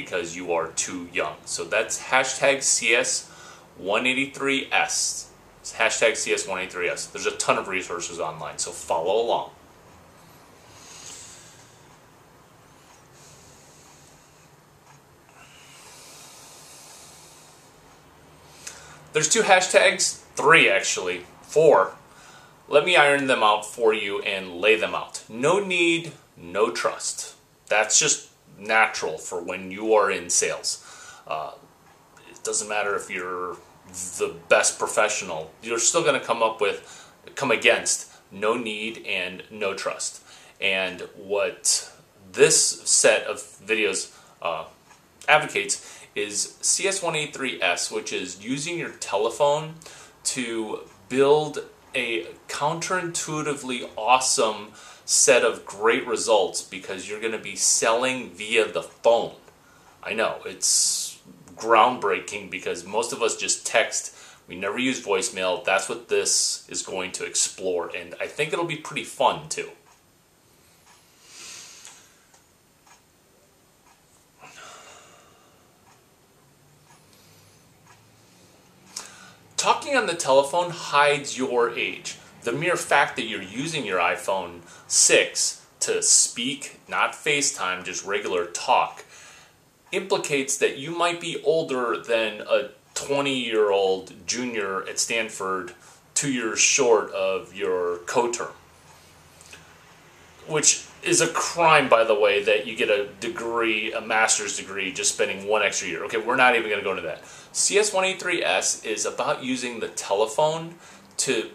because you are too young. So that's hashtag CS183S. It's hashtag CS183S. There's a ton of resources online, so follow along. There's 2 hashtags, 3 actually, 4. Let me iron them out for you and lay them out. No need, no trust. That's just natural for when you are in sales. It doesn't matter if you're the best professional. You're still going to come against no need and no trust. And what this set of videos advocates is CS183S, which is using your telephone to build a counterintuitively awesome set of great results because you're going to be selling via the phone. I know, it's groundbreaking because most of us just text. We never use voicemail. That's what this is going to explore, and I think it'll be pretty fun too. Talking on the telephone hides your age. The mere fact that you're using your iPhone 6 to speak, not FaceTime, just regular talk, implicates that you might be older than a 20-year-old junior at Stanford, 2 years short of your coterm. Which is a crime, by the way, that you get a degree, a master's degree, just spending 1 extra year. Okay, we're not even going to go into that. CS183S is about using the telephone to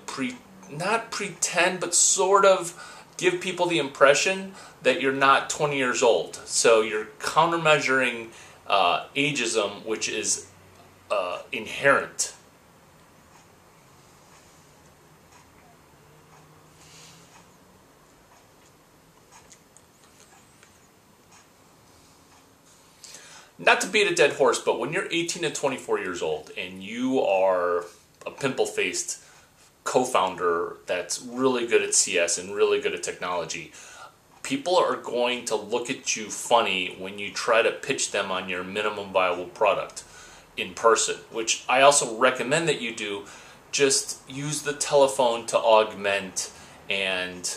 not pretend, but sort of give people the impression that you're not 20 years old. So you're countermeasuring ageism, which is inherent. Not to beat a dead horse, but when you're 18 to 24 years old and you are a pimple-faced co-founder that's really good at CS and really good at technology, people are going to look at you funny when you try to pitch them on your minimum viable product in person, which I also recommend that you do. Just use the telephone to augment and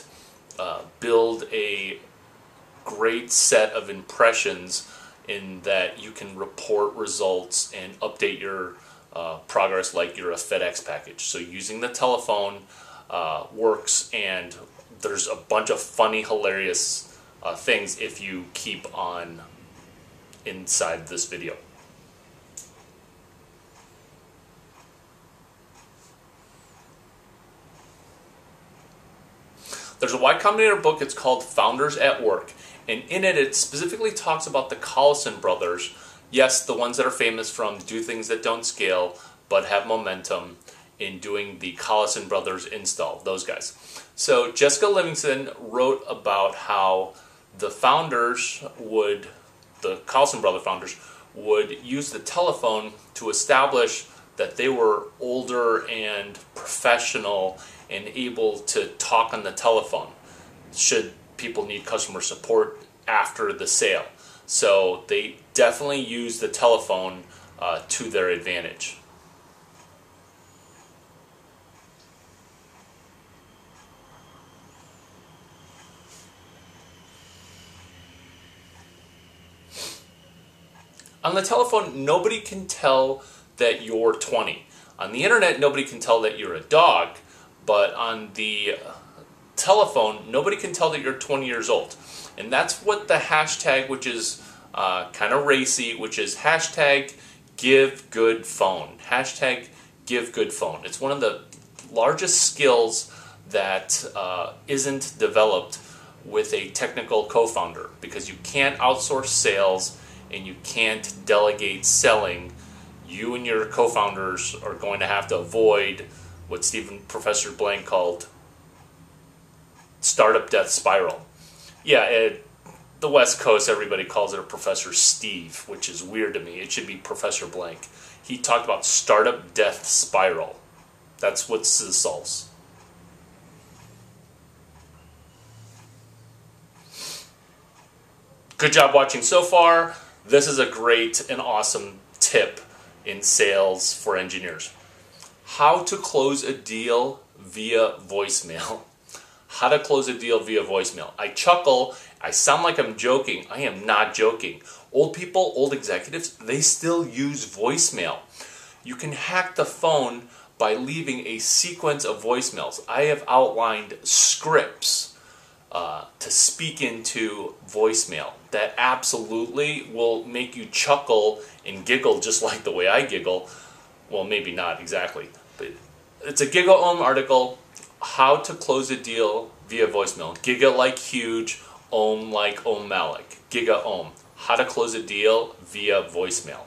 build a great set of impressions in that you can report results and update your progress like you're a FedEx package. So using the telephone works, and there's a bunch of funny, hilarious things if you keep on inside this video. There's a Y Combinator book, it's called Founders at Work, and in it, it specifically talks about the Collison brothers. Yes, the ones that are famous from Do Things That Don't Scale, but have momentum in doing the Collison brothers install, those guys. So Jessica Livingston wrote about how the founders the Collison brother founders would use the telephone to establish that they were older and professional and able to talk on the telephone should people need customer support after the sale. So they definitely use the telephone to their advantage. On the telephone, nobody can tell that you're 20. On the internet, nobody can tell that you're a dog, but on the telephone, nobody can tell that you're 20 years old. And that's what the hashtag, which is kind of racy, which is hashtag give good phone. Hashtag give good phone. It's one of the largest skills that isn't developed with a technical co-founder, because you can't outsource sales and you can't delegate selling. You and your co-founders are going to have to avoid what Professor Blank called startup death spiral. Yeah, the West Coast, everybody calls it a Professor Steve, which is weird to me. It should be Professor Blank. He talked about startup death spiral. That's what this solves. Good job watching so far. This is a great and awesome tip in sales for engineers. How to close a deal via voicemail. How to close a deal via voicemail. I chuckle, I sound like I'm joking. I am not joking. Old people, old executives, they still use voicemail. You can hack the phone by leaving a sequence of voicemails. I have outlined scripts to speak into voicemail that absolutely will make you chuckle and giggle just like the way I giggle. Well, maybe not exactly, but it's a GigaOM article, how to close a deal via voicemail. Giga like huge, Ohm like Ohm Malik. GigaOM, how to close a deal via voicemail.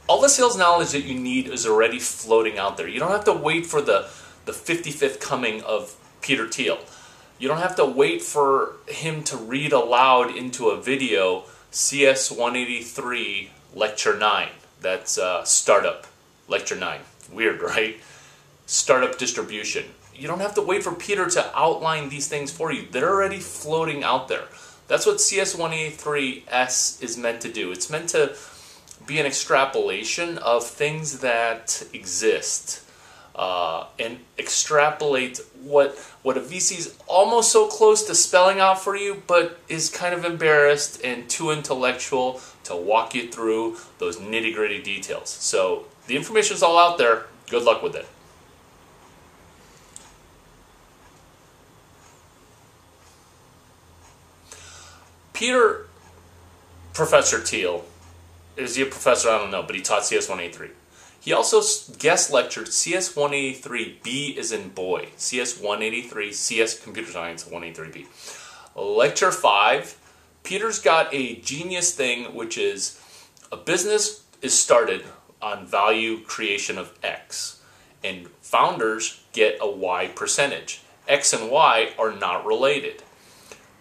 All the sales knowledge that you need is already floating out there. You don't have to wait for the 55th coming of Peter Teal. You don't have to wait for him to read aloud into a video CS 183 Lecture 9. That's Startup Lecture 9. Weird, right? Startup distribution. You don't have to wait for Peter to outline these things for you. They're already floating out there. That's what CS 183S is meant to do. It's meant to be an extrapolation of things that exist and extrapolate what a VC is almost so close to spelling out for you, but is kind of embarrassed and too intellectual to walk you through those nitty-gritty details. So the information is all out there. Good luck with it. Peter, Professor Teal, is he a professor? I don't know, but he taught CS 183. He also guest lectured CS 183B as in boy. CS 183, CS Computer Science 183B. Lecture 5, Peter's got a genius thing, which is a business is started on value creation of X, and founders get a Y percentage. X and Y are not related.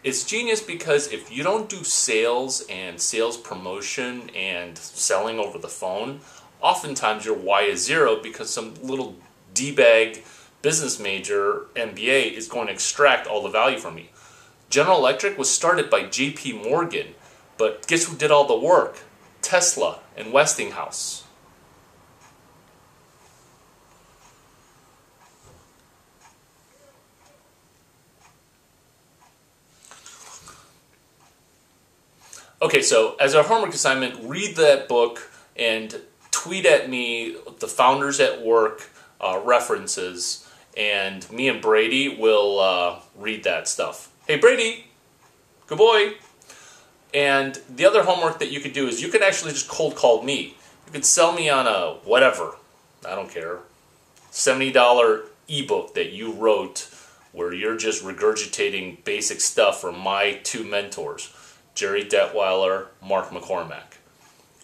It's genius because if you don't do sales and sales promotion and selling over the phone, oftentimes your Y is 0 because some little D-bag business major MBA is going to extract all the value from you. General Electric was started by JP Morgan, but guess who did all the work? Tesla and Westinghouse. Okay, so as our homework assignment, read that book and tweet at me the Founders at Work references, and me and Brady will read that stuff. Hey, Brady, good boy. And the other homework that you could do is you could actually just cold call me. You could sell me on a whatever, I don't care, $70 ebook that you wrote where you're just regurgitating basic stuff from my two mentors, Jerry Detweiler, Mark McCormack,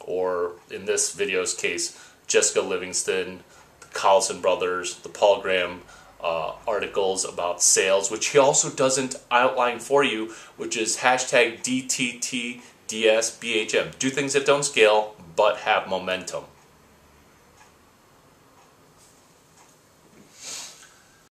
or in this video's case, Jessica Livingston, the Collison brothers, the Paul Graham articles about sales, which he also doesn't outline for you, which is hashtag DTTDSBHM. Do things that don't scale, but have momentum.